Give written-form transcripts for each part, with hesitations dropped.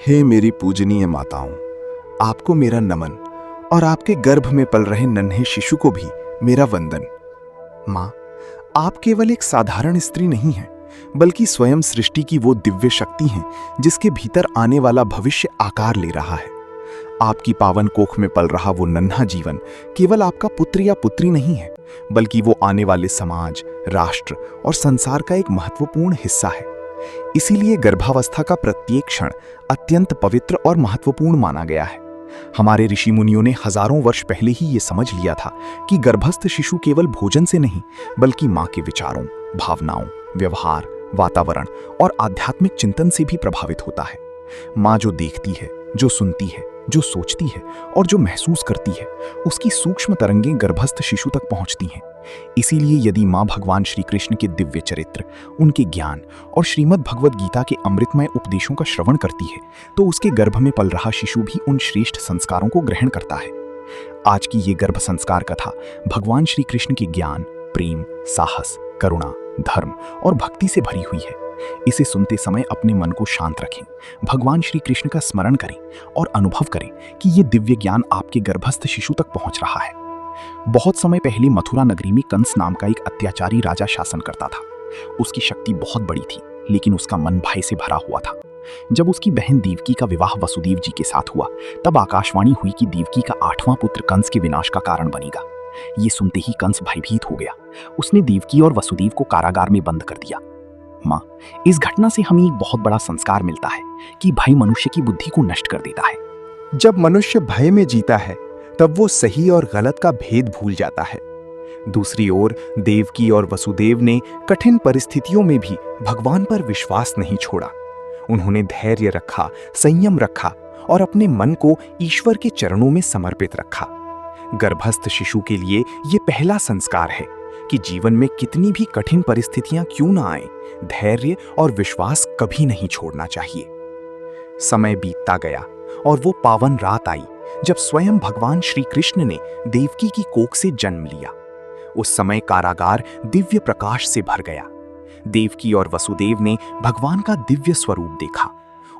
हे मेरी पूजनीय माताओं, आपको मेरा नमन और आपके गर्भ में पल रहे नन्हे शिशु को भी मेरा वंदन। माँ, आप केवल एक साधारण स्त्री नहीं हैं, बल्कि स्वयं सृष्टि की वो दिव्य शक्ति हैं जिसके भीतर आने वाला भविष्य आकार ले रहा है। आपकी पावन कोख में पल रहा वो नन्हा जीवन केवल आपका पुत्र या पुत्री नहीं है, बल्कि वो आने वाले समाज, राष्ट्र और संसार का एक महत्वपूर्ण हिस्सा है। इसीलिए गर्भावस्था का प्रत्येक क्षण अत्यंत पवित्र और महत्वपूर्ण माना गया है। हमारे ऋषि मुनियों ने हजारों वर्ष पहले ही ये समझ लिया था कि गर्भस्थ शिशु केवल भोजन से नहीं, बल्कि माँ के विचारों, भावनाओं, व्यवहार, वातावरण और आध्यात्मिक चिंतन से भी प्रभावित होता है। माँ जो देखती है, जो सुनती है, जो सोचती है और जो महसूस करती है, उसकी सूक्ष्म तरंगें गर्भस्थ शिशु तक पहुंचती हैं। इसीलिए यदि माँ भगवान श्री कृष्ण के दिव्य चरित्र, उनके ज्ञान और श्रीमद् भगवद गीता के अमृतमय उपदेशों का श्रवण करती है, तो उसके गर्भ में पल रहा शिशु भी उन श्रेष्ठ संस्कारों को ग्रहण करता है। आज की ये गर्भ संस्कार कथा भगवान श्री कृष्ण के ज्ञान, प्रेम, साहस, करुणा, धर्म और भक्ति से भरी हुई है। इसे सुनते समय अपने मन को शांत रखें, भगवान श्री कृष्ण का स्मरण करें और अनुभव करें कि ये दिव्य ज्ञान आपके गर्भस्थ शिशु तक पहुंच रहा है। बहुत समय पहले मथुरा नगरी में कंस नाम का एक अत्याचारी राजा शासन करता था। उसकी शक्ति बहुत बड़ी थी, लेकिन उसका मन भय से भरा हुआ था। जब उसकी बहन देवकी का विवाह वसुदेव जी के साथ हुआ, तब आकाशवाणी हुई कि देवकी का 8वां पुत्र कंस के विनाश का कारण बनेगा। ये सुनते ही कंस भयभीत हो गया। उसने देवकी और वसुदेव को कारागार में बंद कर दिया। माँ, इस घटना से हमें एक बहुत बड़ा संस्कार मिलता है कि भय मनुष्य की बुद्धि को नष्ट कर देता है। जब मनुष्य भय में जीता है, तब वो सही और गलत का भेद भूल जाता है। दूसरी ओर देवकी और वसुदेव ने कठिन परिस्थितियों में भी भगवान पर विश्वास नहीं छोड़ा। उन्होंने धैर्य रखा, संयम रखा और अपने मन को ईश्वर के चरणों में समर्पित रखा। गर्भस्थ शिशु के लिए ये पहला संस्कार है कि जीवन में कितनी भी कठिन परिस्थितियां क्यों ना आए, धैर्य और विश्वास कभी नहीं छोड़ना चाहिए। समय बीतता गया और वो पावन रात आई जब स्वयं भगवान श्री कृष्ण ने देवकी की कोख से जन्म लिया। उस समय कारागार दिव्य प्रकाश से भर गया। देवकी और वसुदेव ने भगवान का दिव्य स्वरूप देखा।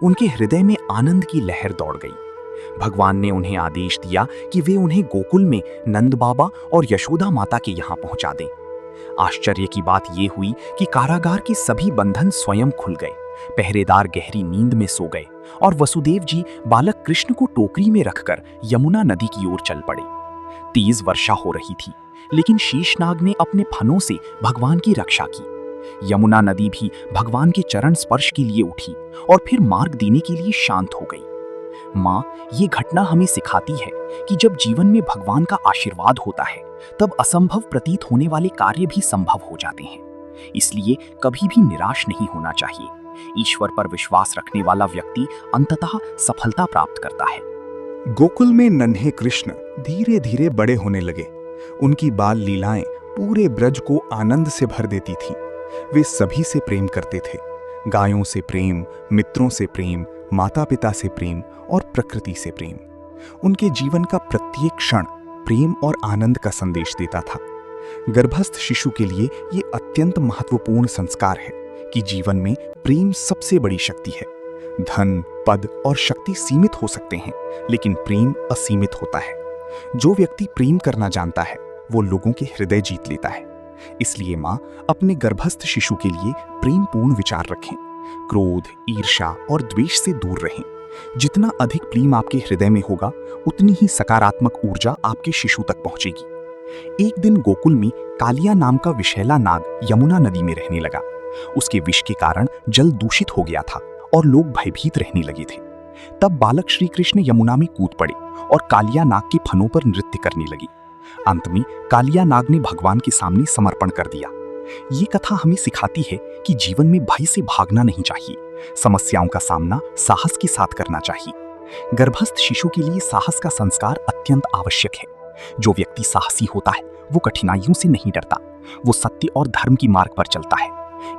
उनके हृदय में आनंद की लहर दौड़ गई। भगवान ने उन्हें आदेश दिया कि वे उन्हें गोकुल में नंद बाबा और यशोदा माता के यहाँ पहुंचा दें। आश्चर्य की बात यह हुई कि कारागार के सभी बंधन स्वयं खुल गए। पहरेदार गहरी नींद में सो गए और वसुदेव जी बालक कृष्ण को टोकरी में रखकर यमुना नदी की ओर चल पड़े। तेज वर्षा हो रही थी, लेकिन शेषनाग ने अपने फनों से भगवान की रक्षा की। यमुना नदी भी भगवान के चरण स्पर्श के लिए उठी और फिर मार्ग देने के लिए शांत हो गई। माँ, ये घटना हमें सिखाती है कि जब जीवन में भगवान का आशीर्वाद होता है, तब असंभव प्रतीत होने वाले कार्य भी संभव हो जाते हैं। इसलिए कभी भी निराश नहीं होना चाहिए। ईश्वर पर विश्वास रखने वाला व्यक्ति अंततः सफलता प्राप्त करता है। गोकुल में नन्हे कृष्ण धीरे धीरे बड़े होने लगे। उनकी बाल लीलाएं पूरे ब्रज को आनंद से भर देती थी। वे सभी से प्रेम करते थे। गायों से प्रेम, मित्रों से प्रेम, माता पिता से प्रेम और प्रकृति से प्रेम। उनके जीवन का प्रत्येक क्षण प्रेम और आनंद का संदेश देता था। गर्भस्थ शिशु के लिए ये अत्यंत महत्वपूर्ण संस्कार है कि जीवन में प्रेम सबसे बड़ी शक्ति है। धन, पद और शक्ति सीमित हो सकते हैं, लेकिन प्रेम असीमित होता है। जो व्यक्ति प्रेम करना जानता है, वो लोगों के हृदय जीत लेता है। इसलिए माँ, अपने गर्भस्थ शिशु के लिए प्रेमपूर्ण विचार रखें। क्रोध, ईर्ष्या और द्वेष से दूर रहें। जितना अधिक प्रेम आपके हृदय में होगा, उतनी ही सकारात्मक ऊर्जा आपके शिशु तक पहुंचेगी। एक दिन गोकुल में कालिया नाम का विषैला नाग यमुना नदी में रहने लगा। उसके विष के कारण जल दूषित हो गया था और लोग भयभीत रहने लगे थे। तब बालक श्री कृष्ण यमुना में कूद पड़े और कालिया नाग के फनों पर नृत्य करने लगे। अंत में कालिया नाग ने भगवान के सामने समर्पण कर दिया। ये कथा हमें सिखाती है कि जीवन में भय से भागना नहीं चाहिए। समस्याओं का सामना साहस के साथ करना चाहिए। गर्भस्थ शिशु के लिए साहस का संस्कार अत्यंत आवश्यक है। जो व्यक्ति साहसी होता है, वो कठिनाइयों से नहीं डरता। वो सत्य और धर्म की मार्ग पर चलता है।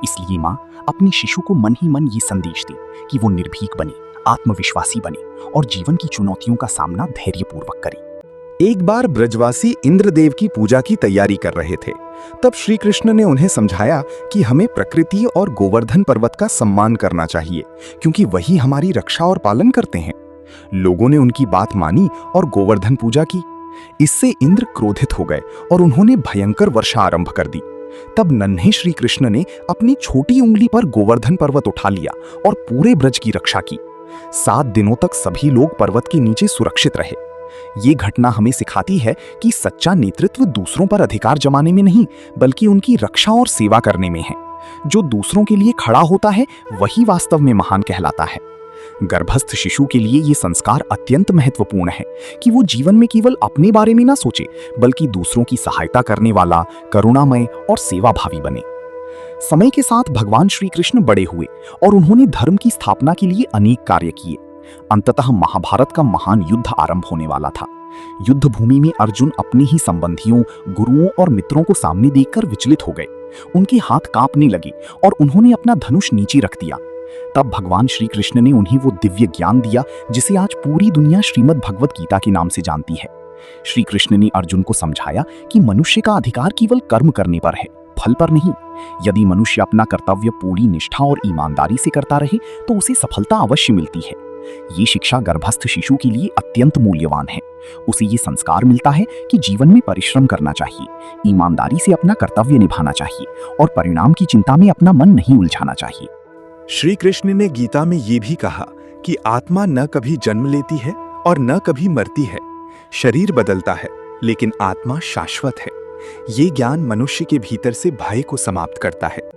इसलिए माँ, अपने शिशु को मन ही मन ये संदेश दे कि वो निर्भीक बने, आत्मविश्वासी बने और जीवन की चुनौतियों का सामना धैर्यपूर्वक करे। एक बार ब्रजवासी इंद्रदेव की पूजा की तैयारी कर रहे थे। तब श्री कृष्ण ने उन्हें समझाया कि हमें प्रकृति और गोवर्धन पर्वत का सम्मान करना चाहिए, क्योंकि वही हमारी रक्षा और पालन करते हैं। लोगों ने उनकी बात मानी और गोवर्धन पूजा की। इससे इंद्र क्रोधित हो गए और उन्होंने भयंकर वर्षा आरंभ कर दी। तब नन्हे श्री कृष्ण ने अपनी छोटी उंगली पर गोवर्धन पर्वत उठा लिया और पूरे ब्रज की रक्षा की। 7 दिनों तक सभी लोग पर्वत के नीचे सुरक्षित रहे। ये घटना हमें सिखाती है कि सच्चा नेतृत्व दूसरों पर अधिकार जमाने में नहीं, बल्कि उनकी रक्षा और सेवा करने में है। जो दूसरों के लिए खड़ा होता है वही वास्तव में महान कहलाता है। गर्भस्थ शिशु के लिए ये संस्कार अत्यंत महत्वपूर्ण है कि वो जीवन में केवल अपने बारे में ना सोचे, बल्कि दूसरों की सहायता करने वाला, करुणामय और सेवाभावी बने। समय के साथ भगवान श्री कृष्ण बड़े हुए और उन्होंने धर्म की स्थापना के लिए अनेक कार्य किए। अंततः महाभारत का महान युद्ध आरंभ होने वाला था। युद्ध भूमि में अर्जुन अपने ही संबंधियों, गुरुओं और मित्रों को सामने देखकर विचलित हो गए। उनके हाथ कांपने लगे और उन्होंने अपना धनुष नीचे रख दिया। तब भगवान श्री कृष्ण ने उन्हें वो दिव्य ज्ञान दिया जिसे आज पूरी दुनिया श्रीमद् भगवत गीता के नाम से जानती है। श्री कृष्ण ने अर्जुन को समझाया कि मनुष्य का अधिकार केवल कर्म करने पर है, फल पर नहीं। यदि मनुष्य अपना कर्तव्य पूरी निष्ठा और ईमानदारी से करता रहे तो उसे सफलता अवश्य मिलती है। ये शिक्षा गर्भस्थ शिशु के लिए अत्यंत मूल्यवान है। उसे ये संस्कार मिलता है कि जीवन में परिश्रम करना चाहिए, ईमानदारी से अपना कर्तव्य निभाना चाहिए और परिणाम की चिंता में अपना मन नहीं उलझाना चाहिए। श्री कृष्ण ने गीता में ये भी कहा कि आत्मा न कभी जन्म लेती है और न कभी मरती है। शरीर बदलता है, लेकिन आत्मा शाश्वत है। ये ज्ञान मनुष्य के भीतर से भय को समाप्त करता है।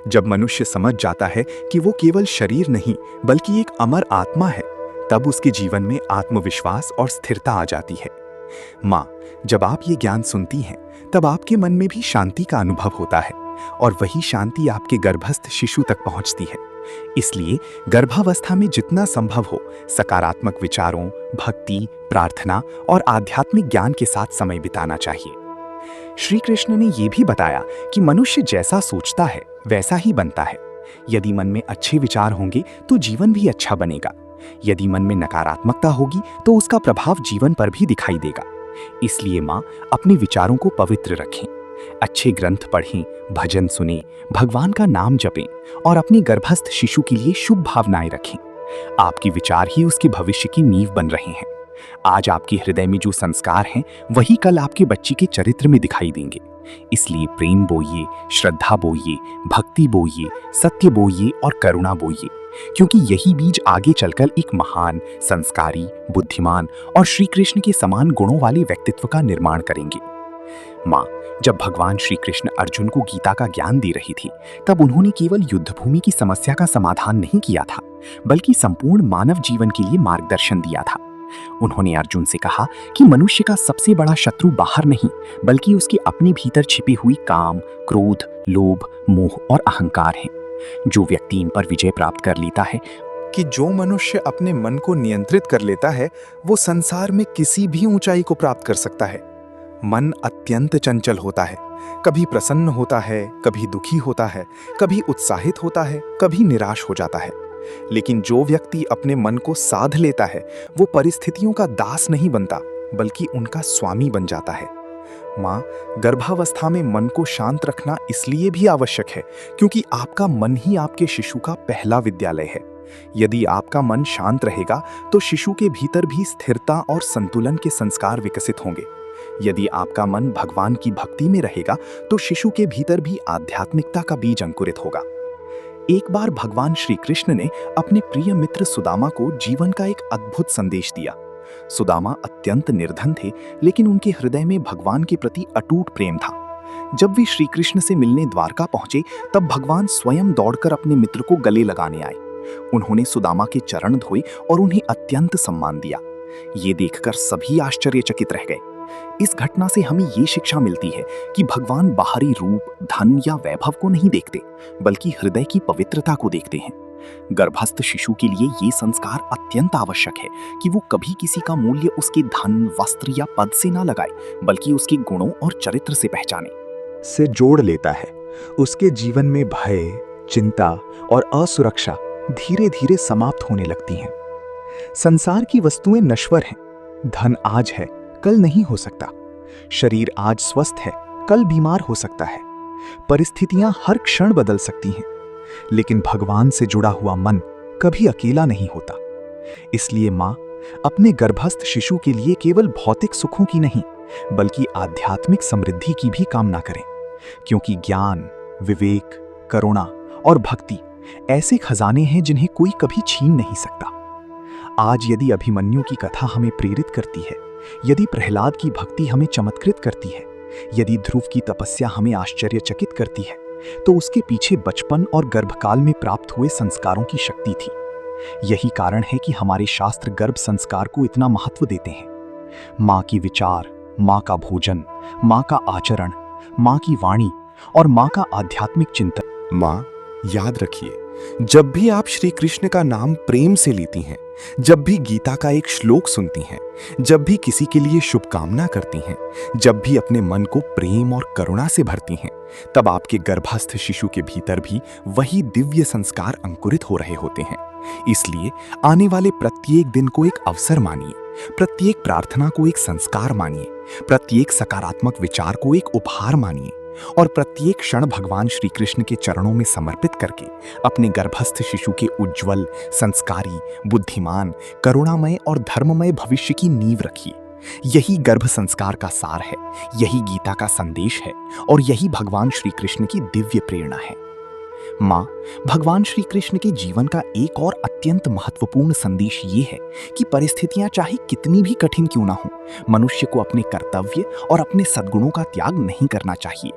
जब मनुष्य समझ जाता है कि वो केवल शरीर नहीं, बल्कि एक अमर आत्मा है, तब उसके जीवन में आत्मविश्वास और स्थिरता आ जाती है। माँ, जब आप ये ज्ञान सुनती हैं, तब आपके मन में भी शांति का अनुभव होता है और वही शांति आपके गर्भस्थ शिशु तक पहुंचती है। इसलिए गर्भावस्था में जितना संभव हो सकारात्मक विचारों, भक्ति, प्रार्थना और आध्यात्मिक ज्ञान के साथ समय बिताना चाहिए। श्री कृष्ण ने यह भी बताया कि मनुष्य जैसा सोचता है वैसा ही बनता है। यदि मन में अच्छे विचार होंगे तो जीवन भी अच्छा बनेगा। यदि मन में नकारात्मकता होगी तो उसका प्रभाव जीवन पर भी दिखाई देगा। इसलिए माँ, अपने विचारों को पवित्र रखें, अच्छे ग्रंथ पढ़ें, भजन सुनें, भगवान का नाम जपें और अपने गर्भस्थ शिशु के लिए शुभ भावनाएं रखें। आपके विचार ही उसके भविष्य की नींव बन रहे हैं। आज आपके हृदय में जो संस्कार हैं, वही कल आपके बच्चे के चरित्र में दिखाई देंगे। इसलिए प्रेम बोइए, श्रद्धा बोइए, भक्ति बोइए, सत्य बोइए और करुणा बोइए, क्योंकि यही बीज आगे चलकर एक महान, संस्कारी, बुद्धिमान और श्री कृष्ण के समान गुणों वाले व्यक्तित्व का निर्माण करेंगे। माँ, जब भगवान श्री कृष्ण अर्जुन को गीता का ज्ञान दे रही थी, तब उन्होंने केवल युद्ध भूमि की समस्या का समाधान नहीं किया था, बल्कि संपूर्ण मानव जीवन के लिए मार्गदर्शन दिया था। उन्होंने अर्जुन से कहा कि मनुष्य का सबसे बड़ा शत्रु बाहर नहीं, बल्कि उसके अपने भीतर छिपी हुई काम, क्रोध, लोभ, मोह और अहंकार है। जो व्यक्ति इन पर विजय प्राप्त कर लेता है, कि जो मनुष्य अपने मन को नियंत्रित कर लेता है, वो संसार में किसी भी ऊंचाई को प्राप्त कर सकता है। मन अत्यंत चंचल होता है, कभी प्रसन्न होता है, कभी दुखी होता है, कभी उत्साहित होता है, कभी निराश हो जाता है। लेकिन जो व्यक्ति अपने मन को साध लेता है, वो परिस्थितियों का दास नहीं बनता, बल्कि उनका स्वामी बन जाता है। माँ, गर्भावस्था में मन को शांत रखना इसलिए भी आवश्यक है क्योंकि आपका मन ही आपके शिशु का पहला विद्यालय है। यदि आपका मन शांत रहेगा तो शिशु के भीतर भी स्थिरता और संतुलन के संस्कार विकसित होंगे। यदि आपका मन भगवान की भक्ति में रहेगा तो शिशु के भीतर भी आध्यात्मिकता का बीज अंकुरित होगा। एक बार भगवान श्री कृष्ण ने अपने प्रिय मित्र सुदामा को जीवन का एक अद्भुत संदेश दिया। सुदामा अत्यंत निर्धन थे, लेकिन उनके हृदय में भगवान के प्रति अटूट प्रेम था। जब वे श्री कृष्ण से मिलने द्वारका पहुंचे, तब भगवान स्वयं दौड़कर अपने मित्र को गले लगाने आए। उन्होंने सुदामा के चरण धोए और उन्हें अत्यंत सम्मान दिया। ये देखकर सभी आश्चर्यचकित रह गए। इस घटना से हमें ये शिक्षा मिलती है कि भगवान बाहरी रूप, धन या वैभव को नहीं देखते, बल्कि हृदय की पवित्रता को देखते हैं। गर्भस्थ शिशु के लिए ये संस्कार अत्यंत आवश्यक है कि वो कभी किसी का मूल्य उसके धन, वस्त्र या पद से ना लगाए, बल्कि उसके गुणों और चरित्र से पहचाने। से जोड़ लेता है। उसके जीवन में भय, चिंता और असुरक्षा धीरे धीरे समाप्त होने लगती हैं। संसार की वस्तुएं नश्वर हैं, धन आज है, कल नहीं हो सकता। शरीर आज स्वस्थ है, कल बीमार हो सकता है। परिस्थितियां हर क्षण बदल सकती हैं, लेकिन भगवान से जुड़ा हुआ मन कभी अकेला नहीं होता। इसलिए मां अपने गर्भस्थ शिशु के लिए केवल भौतिक सुखों की नहीं, बल्कि आध्यात्मिक समृद्धि की भी कामना करें, क्योंकि ज्ञान, विवेक, करुणा और भक्ति ऐसे खजाने हैं जिन्हें कोई कभी छीन नहीं सकता। आज यदि अभिमन्यु की कथा हमें प्रेरित करती है, यदि प्रहलाद की भक्ति हमें चमत्कृत करती है, यदि ध्रुव की तपस्या हमें आश्चर्यचकित करती है, तो उसके पीछे बचपन और गर्भकाल में प्राप्त हुए संस्कारों की शक्ति थी। यही कारण है कि हमारे शास्त्र गर्भ संस्कार को इतना महत्व देते हैं। माँ की विचार, माँ का भोजन, माँ का आचरण, माँ की वाणी और माँ का आध्यात्मिक चिंतन। माँ, याद रखिए, जब भी आप श्री कृष्ण का नाम प्रेम से लेती हैं, जब भी गीता का एक श्लोक सुनती हैं, जब भी किसी के लिए शुभकामना करती हैं, जब भी अपने मन को प्रेम और करुणा से भरती हैं, तब आपके गर्भस्थ शिशु के भीतर भी वही दिव्य संस्कार अंकुरित हो रहे होते हैं। इसलिए आने वाले प्रत्येक दिन को एक अवसर मानिए, प्रत्येक प्रार्थना को एक संस्कार मानिए, प्रत्येक सकारात्मक विचार को एक उपहार मानिए और प्रत्येक क्षण भगवान श्री कृष्ण के चरणों में समर्पित करके अपने गर्भस्थ शिशु के उज्जवल, संस्कारी, बुद्धिमान, करुणामय और धर्ममय भविष्य की नींव रखिए। यही गर्भ संस्कार का सार है, यही गीता का संदेश है और यही भगवान श्री कृष्ण की दिव्य प्रेरणा है। माँ, भगवान श्री कृष्ण के जीवन का एक और अत्यंत महत्वपूर्ण संदेश ये है कि परिस्थितियां चाहे कितनी भी कठिन क्यों ना हो, मनुष्य को अपने कर्तव्य और अपने सद्गुणों का त्याग नहीं करना चाहिए।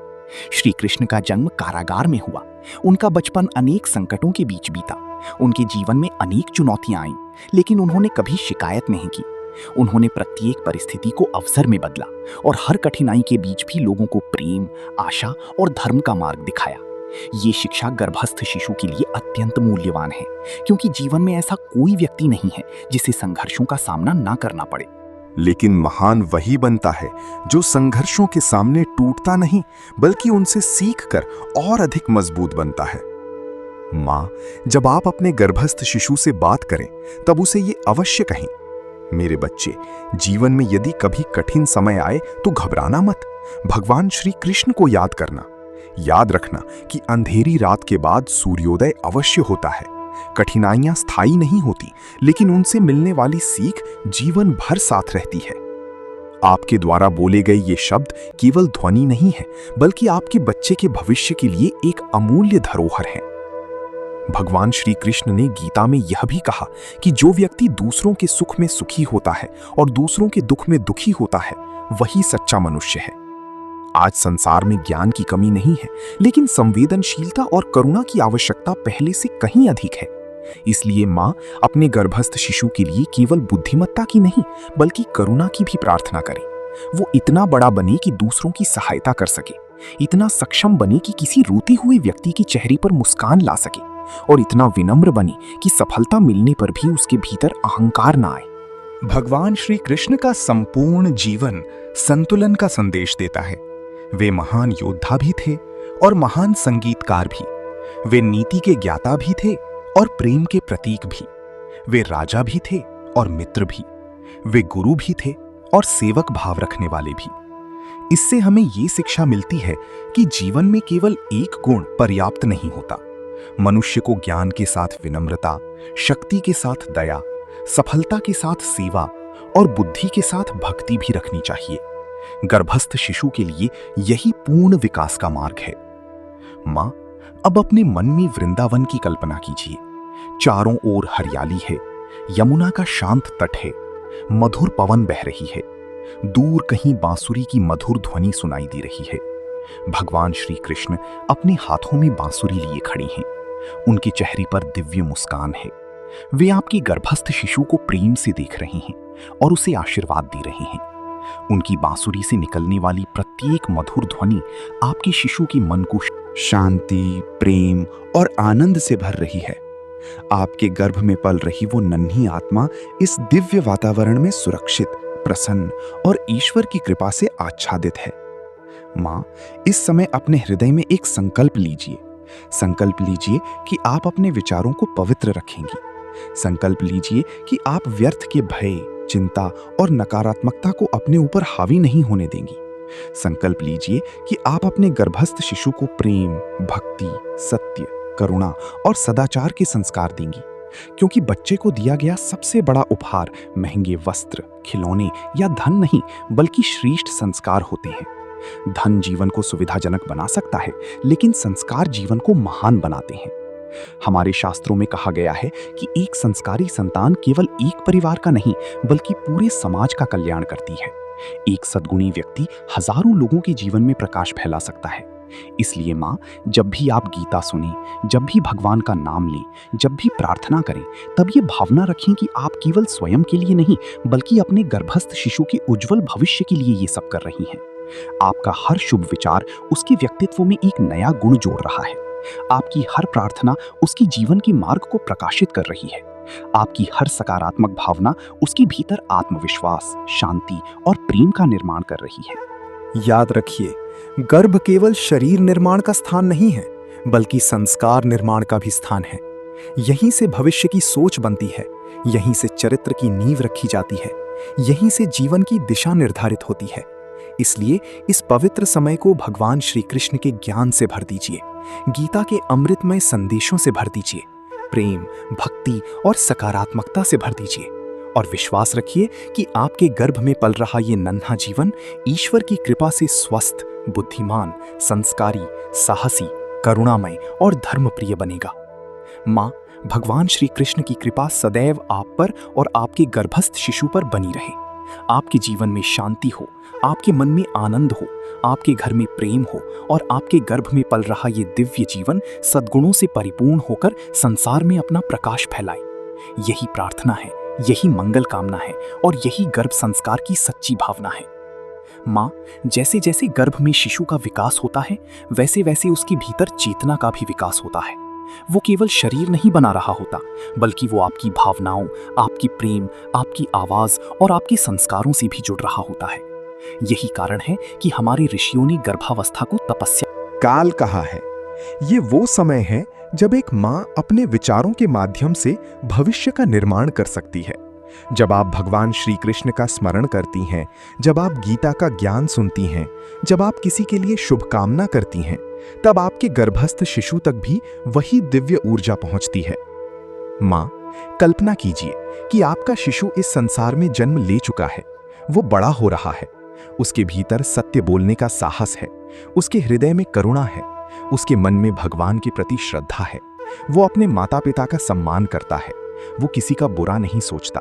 श्री कृष्ण का जन्म कारागार में हुआ, उनका बचपन अनेक संकटों के बीच बीता, उनके जीवन में अनेक चुनौतियां आईं, लेकिन उन्होंने कभी शिकायत नहीं की। उन्होंने प्रत्येक परिस्थिति को अवसर में बदला और हर कठिनाई के बीच भी लोगों को प्रेम, आशा और धर्म का मार्ग दिखाया। ये शिक्षा गर्भस्थ शिशु के लिए अत्यंत मूल्यवान है, क्योंकि जीवन में ऐसा कोई व्यक्ति नहीं है जिसे संघर्षों का सामना ना करना पड़े। लेकिन महान वही बनता है जो संघर्षों के सामने टूटता नहीं, बल्कि उनसे सीखकर और अधिक मजबूत बनता है। माँ, जब आप अपने गर्भस्थ शिशु से बात करें, तब उसे ये अवश्य कहें, मेरे बच्चे, जीवन में यदि कभी कठिन समय आए तो घबराना मत, भगवान श्री कृष्ण को याद करना। याद रखना कि अंधेरी रात के बाद सूर्योदय अवश्य होता है। कठिनाइयां स्थायी नहीं होती, लेकिन उनसे मिलने वाली सीख जीवन भर साथ रहती है। आपके द्वारा बोले गए ये शब्द केवल ध्वनि नहीं है, बल्कि आपके बच्चे के भविष्य के लिए एक अमूल्य धरोहर है। भगवान श्री कृष्ण ने गीता में यह भी कहा कि जो व्यक्ति दूसरों के सुख में सुखी होता है और दूसरों के दुख में दुखी होता है, वही सच्चा मनुष्य है। आज संसार में ज्ञान की कमी नहीं है, लेकिन संवेदनशीलता और करुणा की आवश्यकता पहले से कहीं अधिक है। इसलिए माँ अपने गर्भस्थ शिशु के लिए केवल बुद्धिमत्ता की नहीं, बल्कि करुणा की भी प्रार्थना करे। वो इतना बड़ा बने कि दूसरों की सहायता कर सके, इतना सक्षम बने कि किसी रोते हुए व्यक्ति के चेहरे पर मुस्कान ला सके, और इतना विनम्र बने कि सफलता मिलने पर भी उसके भीतर अहंकार ना आए। भगवान श्री कृष्ण का संपूर्ण जीवन संतुलन का संदेश देता है। वे महान योद्धा भी थे और महान संगीतकार भी। वे नीति के ज्ञाता भी थे और प्रेम के प्रतीक भी। वे राजा भी थे और मित्र भी। वे गुरु भी थे और सेवक भाव रखने वाले भी। इससे हमें ये शिक्षा मिलती है कि जीवन में केवल एक गुण पर्याप्त नहीं होता। मनुष्य को ज्ञान के साथ विनम्रता, शक्ति के साथ दया, सफलता के साथ सेवा और बुद्धि के साथ भक्ति भी रखनी चाहिए। गर्भस्थ शिशु के लिए यही पूर्ण विकास का मार्ग है। मां, अब अपने मन में वृंदावन की कल्पना कीजिए। चारों ओर हरियाली है, यमुना का शांत तट है, मधुर पवन बह रही है, दूर कहीं बांसुरी की मधुर ध्वनि सुनाई दे रही है। भगवान श्री कृष्ण अपने हाथों में बांसुरी लिए खड़े हैं। उनके चेहरे पर दिव्य मुस्कान है। वे आपके गर्भस्थ शिशु को प्रेम से देख रहे हैं और उसे आशीर्वाद दे रहे हैं। उनकी बांसुरी से निकलने वाली प्रत्येक मधुर ध्वनि आपके शिशु के मन को शांति, प्रेम और आनंद से भर रही है। आपके गर्भ में पल रही वो नन्ही आत्मा इस दिव्य वातावरण में सुरक्षित, प्रसन्न और ईश्वर की कृपा से आच्छादित है। मां, इस समय अपने हृदय में एक संकल्प लीजिए। संकल्प लीजिए कि आप अपने विचारों को पवित्र रखेंगी। संकल्प लीजिए कि आप व्यर्थ के भय, चिंता और नकारात्मकता को अपने ऊपर हावी नहीं होने देंगी। संकल्प लीजिए कि आप अपने गर्भस्थ शिशु को प्रेम, भक्ति, सत्य, करुणा और सदाचार के संस्कार देंगी, क्योंकि बच्चे को दिया गया सबसे बड़ा उपहार महंगे वस्त्र, खिलौने या धन नहीं, बल्कि श्रेष्ठ संस्कार होते हैं। धन जीवन को सुविधाजनक बना सकता है, लेकिन संस्कार जीवन को महान बनाते हैं। हमारे शास्त्रों में कहा गया है कि एक संस्कारी संतान केवल एक परिवार का नहीं, बल्कि पूरे समाज का कल्याण करती है। एक सद्गुणी व्यक्ति हजारों लोगों के जीवन में प्रकाश फैला सकता है। इसलिए माँ, जब भी आप गीता सुने, जब भी भगवान का नाम लें, जब भी प्रार्थना करें, तब ये भावना रखें कि आप केवल स्वयं के लिए नहीं, बल्कि अपने गर्भस्थ शिशु के उज्जवल भविष्य के लिए ये सब कर रही हैं। आपका हर शुभ विचार उसके व्यक्तित्व में एक नया गुण जोड़ रहा है। आपकी हर प्रार्थना उसके जीवन के मार्ग को प्रकाशित कर रही है। आपकी हर सकारात्मक भावना उसके भीतर आत्मविश्वास, शांति और प्रेम का निर्माण कर रही है। याद रखिए, गर्भ केवल शरीर निर्माण का स्थान नहीं है, बल्कि संस्कार निर्माण का भी स्थान है। यहीं से भविष्य की सोच बनती है, यहीं से चरित्र की नींव रखी जाती है, यहीं से जीवन की दिशा निर्धारित होती है। इसलिए इस पवित्र समय को भगवान श्री कृष्ण के ज्ञान से भर दीजिए, गीता के अमृतमय संदेशों से भर दीजिए, प्रेम, भक्ति और सकारात्मकता से भर दीजिए, और विश्वास रखिए कि आपके गर्भ में पल रहा ये नन्हा जीवन ईश्वर की कृपा से स्वस्थ, बुद्धिमान, संस्कारी, साहसी, करुणामय और धर्मप्रिय बनेगा। माँ, भगवान श्री कृष्ण की कृपा सदैव आप पर और आपके गर्भस्थ शिशु पर बनी रहे। आपके जीवन में शांति हो, आपके मन में आनंद हो, आपके घर में प्रेम हो और आपके गर्भ में पल रहा ये दिव्य जीवन सद्गुणों से परिपूर्ण होकर संसार में अपना प्रकाश फैलाए। यही प्रार्थना है, यही मंगल कामना है और यही गर्भ संस्कार की सच्ची भावना है। माँ, जैसे जैसे गर्भ में शिशु का विकास होता है, वैसे वैसे उसके भीतर चेतना का भी विकास होता है। वो केवल शरीर नहीं बना रहा होता, बल्कि वो आपकी भावनाओं, आपकी प्रेम, आपकी आवाज और आपके संस्कारों से भी जुड़ रहा होता है। यही कारण है कि हमारे ऋषियों ने गर्भावस्था को तपस्या काल कहा है। ये वो समय है जब एक माँ अपने विचारों के माध्यम से भविष्य का निर्माण कर सकती है। जब आप भगवान श्री कृष्ण का स्मरण करती हैं, जब आप गीता का ज्ञान सुनती हैं, जब आप किसी के लिए शुभकामना करती हैं, तब आपके गर्भस्थ शिशु तक भी वही दिव्य ऊर्जा पहुंचती है। माँ, कल्पना कीजिए कि आपका शिशु इस संसार में जन्म ले चुका है। वो बड़ा हो रहा है। उसके भीतर सत्य बोलने का साहस है, उसके हृदय में करुणा है, उसके मन में भगवान के प्रति श्रद्धा है। वो अपने माता पिता का सम्मान करता है, वो किसी का बुरा नहीं सोचता,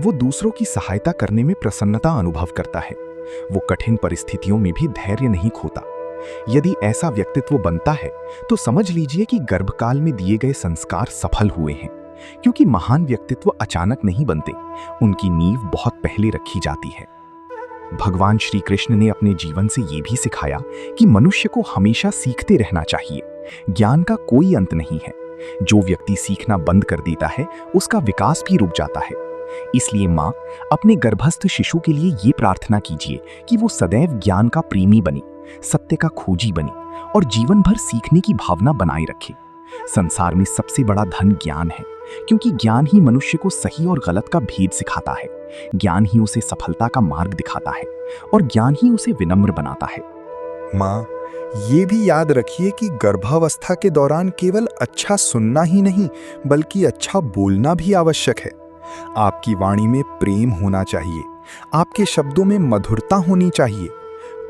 वो दूसरों की सहायता करने में प्रसन्नता अनुभव करता है, वो कठिन परिस्थितियों में भी धैर्य नहीं खोता। यदि ऐसा व्यक्तित्व बनता है तो समझ लीजिए कि गर्भकाल में दिए गए संस्कार सफल हुए हैं, क्योंकि महान व्यक्तित्व अचानक नहीं बनते, उनकी नींव बहुत पहले रखी जाती है। भगवान श्री कृष्ण ने अपने जीवन से ये भी सिखाया कि मनुष्य को हमेशा सीखते रहना चाहिए। ज्ञान का कोई अंत नहीं है। जो व्यक्ति सीखना बंद कर देता है, उसका विकास भी रुक जाता है। इसलिए माँ, अपने गर्भस्थ शिशु के लिए ये प्रार्थना कीजिए कि वो सदैव ज्ञान का प्रेमी बने, सत्य का खोजी बने और जीवन भर सीखने की भावना बनाए रखे। संसार में सबसे बड़ा धन ज्ञान है, क्योंकि ज्ञान ही मनुष्य को सही और गलत का भेद सिखाता है। ज्ञान ही उसे सफलता का मार्ग दिखाता है और ज्ञान ही उसे विनम्र बनाता है। माँ, ये भी याद रखिए कि गर्भावस्था के दौरान केवल अच्छा सुनना ही नहीं, बल्कि अच्छा बोलना भी आवश्यक है। आपकी वाणी में प्रेम होना चाहिए, आपके शब्दों में मधुरता होनी चाहिए।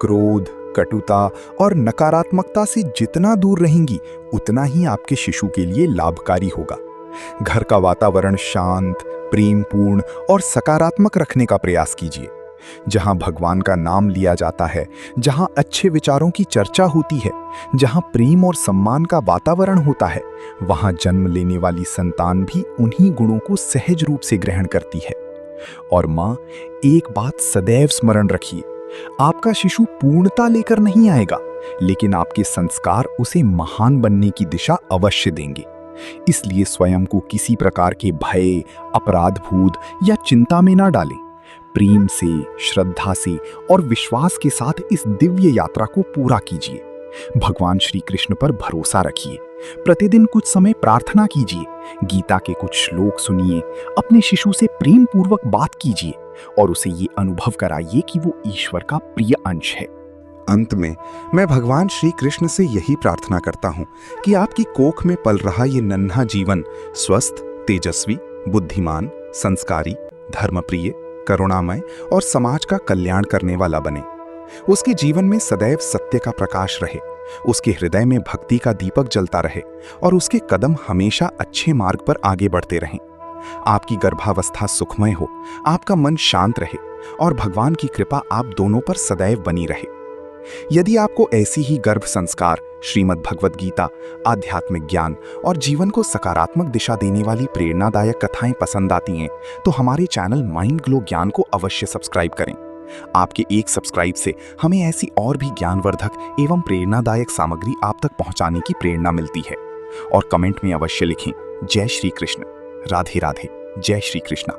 क्रोध, कटुता और नकारात्मकता से जितना दूर रहेंगी, उतना ही आपके शिशु के लिए लाभकारी होगा। घर का वातावरण शांत, प्रेमपूर्ण और सकारात्मक रखने का प्रयास कीजिए। जहां भगवान का नाम लिया जाता है, जहां अच्छे विचारों की चर्चा होती है, जहां प्रेम और सम्मान का वातावरण होता है, वहां जन्म लेने वाली संतान भी उन्हीं गुणों को सहज रूप से ग्रहण करती है। और माँ, एक बात सदैव स्मरण रखिए, आपका शिशु पूर्णता लेकर नहीं आएगा, लेकिन आपके संस्कार उसे महान बनने की दिशा अवश्य देंगे। इसलिए स्वयं को किसी प्रकार के भय, अपराधबोध या चिंता में ना डालें। प्रेम से, श्रद्धा से और विश्वास के साथ इस दिव्य यात्रा को पूरा कीजिए। भगवान श्री कृष्ण पर भरोसा रखिए। प्रतिदिन कुछ समय प्रार्थना कीजिए, गीता के कुछ श्लोक सुनिए, अपने शिशु से प्रेम पूर्वक बात कीजिए और उसे ये अनुभव कराइए कि वो ईश्वर का प्रिय अंश है। अंत में मैं भगवान श्री कृष्ण से यही प्रार्थना करता हूँ कि आपकी कोख में पल रहा ये नन्हा जीवन स्वस्थ, तेजस्वी, बुद्धिमान, संस्कारी, धर्मप्रिय, करुणामय और समाज का कल्याण करने वाला बने। उसके जीवन में सदैव सत्य का प्रकाश रहे, उसके हृदय में भक्ति का दीपक जलता रहे और उसके कदम हमेशा अच्छे मार्ग पर आगे बढ़ते रहें। आपकी गर्भावस्था सुखमय हो, आपका मन शांत रहे और भगवान की कृपा आप दोनों पर सदैव बनी रहे। यदि आपको ऐसी ही गर्भ संस्कार, श्रीमद् भगवद गीता, आध्यात्मिक ज्ञान और जीवन को सकारात्मक दिशा देने वाली प्रेरणादायक कथाएं पसंद आती हैं तो हमारे चैनल माइंड ग्लो ज्ञान को अवश्य सब्सक्राइब करें। आपके एक सब्सक्राइब से हमें ऐसी और भी ज्ञानवर्धक एवं प्रेरणादायक सामग्री आप तक पहुंचाने की प्रेरणा मिलती है। और कमेंट में अवश्य लिखें, जय श्री कृष्ण, राधे राधे, जय श्री कृष्णा।